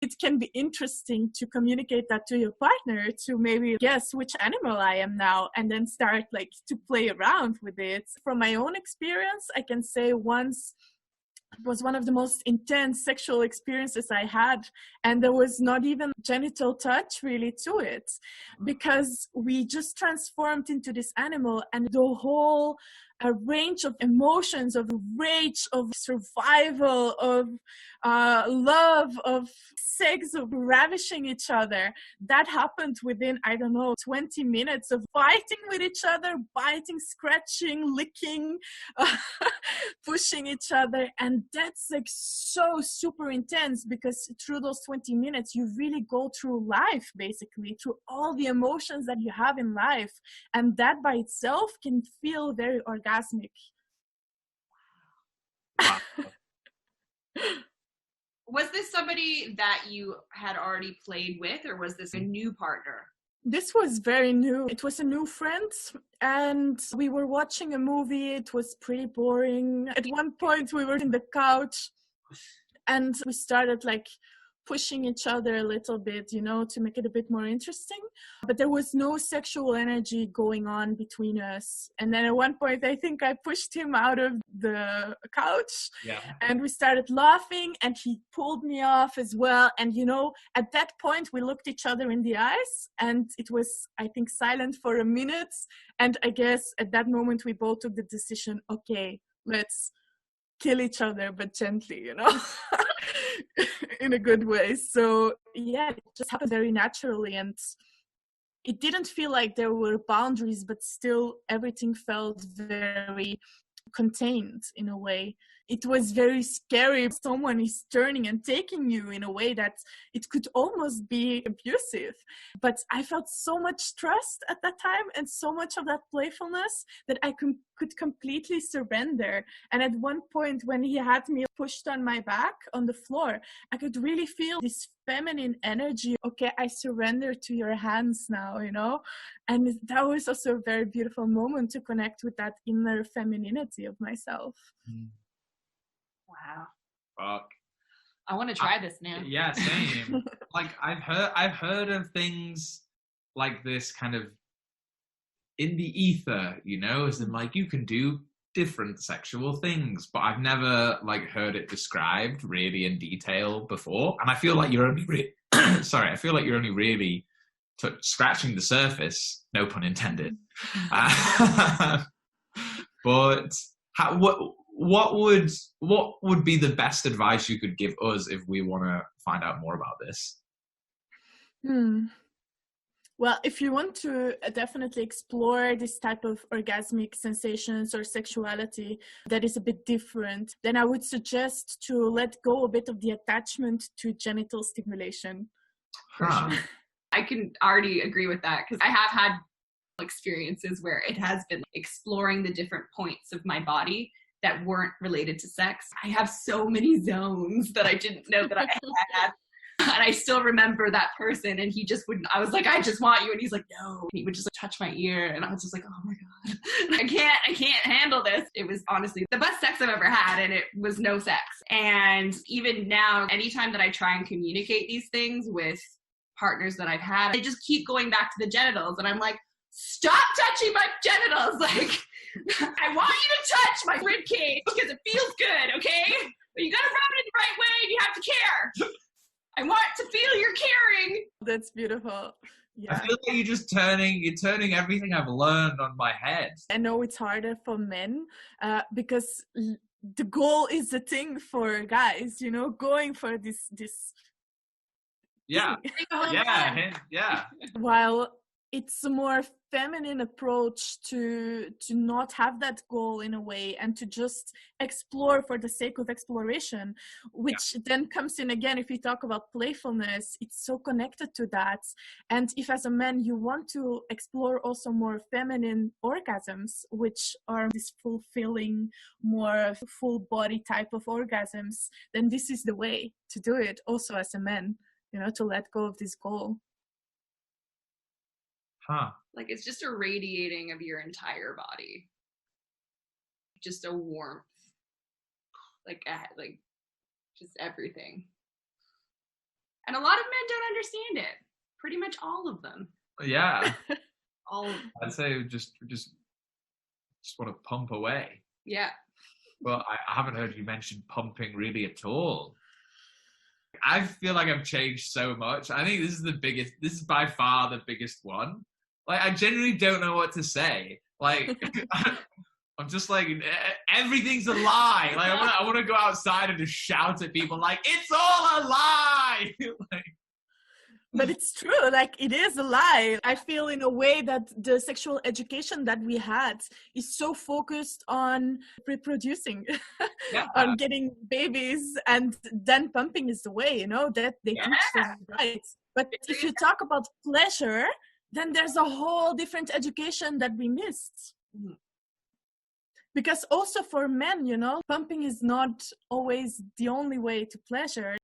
It can be interesting to communicate that to your partner, to maybe guess which animal I am now, and then start like to play around with it. From my own experience, I can say once it was one of the most intense sexual experiences I had, and there was not even genital touch really to it, because we just transformed into this animal, and the whole range of emotions, of rage, of survival, of love, of sex, of ravishing each other, that happened within, I don't know, 20 minutes of fighting with each other, biting, scratching, licking, pushing each other. And that's like so super intense, because through those 20 minutes, you really go through life, basically, through all the emotions that you have in life. And that by itself can feel very orgasmic. Wow. Was this somebody that you had already played with, or was this a new partner? This was very new. It was a new friend, and we were watching a movie. It was pretty boring. At one point, we were in the couch, and we started like pushing each other a little bit, you know, to make it a bit more interesting. But there was no sexual energy going on between us. And then at one point, I think I pushed him out of the couch, and we started laughing, and he pulled me off as well. And, you know, at that point, we looked each other in the eyes, and it was, I think, silent for a minute. And I guess at that moment, we both took the decision, okay, let's kill each other, but gently, you know. In a good way. So yeah, it just happened very naturally, and it didn't feel like there were boundaries, but still everything felt very contained in a way. It was very scary if someone is turning and taking you in a way that it could almost be abusive. But I felt so much trust at that time, and so much of that playfulness, that I could completely surrender. And at one point, when he had me pushed on my back on the floor, I could really feel this feminine energy. Okay, I surrender to your hands now, you know? And that was also a very beautiful moment to connect with that inner femininity of myself. Wow. Fuck. I want to try this now. Yeah, same. Like I've heard of things like this kind of in the ether, you know, as in like you can do different sexual things, but I've never like heard it described really in detail before. And I feel like you're only I feel like you're only really scratching the surface, no pun intended. But what would be the best advice you could give us if we want to find out more about this? Well, if you want to definitely explore this type of orgasmic sensations or sexuality that is a bit different, then I would suggest to let go a bit of the attachment to genital stimulation. Sure. I can already agree with that, because I have had experiences where it has been exploring the different points of my body that weren't related to sex. I have so many zones that I didn't know that I had. And I still remember that person, and he just wouldn't, I was like, I just want you. And he's like, no. And he would just touch my ear, and I was just like, oh my God, I can't handle this. It was honestly the best sex I've ever had, and it was no sex. And even now, anytime that I try and communicate these things with partners that I've had, they just keep going back to the genitals. And I'm like, stop touching my genitals. Like, I want you to touch my rib cage because it feels good, okay? But you gotta rub it in the right way, and you have to care. I want to feel your caring. That's beautiful. Yeah. I feel like you're turning everything I've learned on my head. I know it's harder for men because the goal is the thing for guys, you know, going for this. Yeah. Yeah. While it's a more feminine approach to not have that goal in a way, and to just explore for the sake of exploration, which then comes in again, if we talk about playfulness, it's so connected to that. And if as a man you want to explore also more feminine orgasms, which are this fulfilling, more full body type of orgasms, then this is the way to do it also as a man, you know, to let go of this goal. Like, it's just a radiating of your entire body, just a warmth, like just everything. And a lot of men don't understand it. Pretty much all of them. Yeah. All of them. I'd say just want to pump away. Yeah. Well, I haven't heard you mention pumping really at all. I feel like I've changed so much. I think this is by far the biggest one. Like, I genuinely don't know what to say. Like, I'm just like, everything's a lie. Like, I want to go outside and just shout at people like, it's all a lie. Like, but it's true, like it is a lie. I feel in a way that the sexual education that we had is so focused on reproducing, yeah. on getting babies, and then pumping is the way, you know, that they teach us right. But if you talk about pleasure, then there's a whole different education that we missed. Mm-hmm. Because also for men, you know, pumping is not always the only way to pleasure.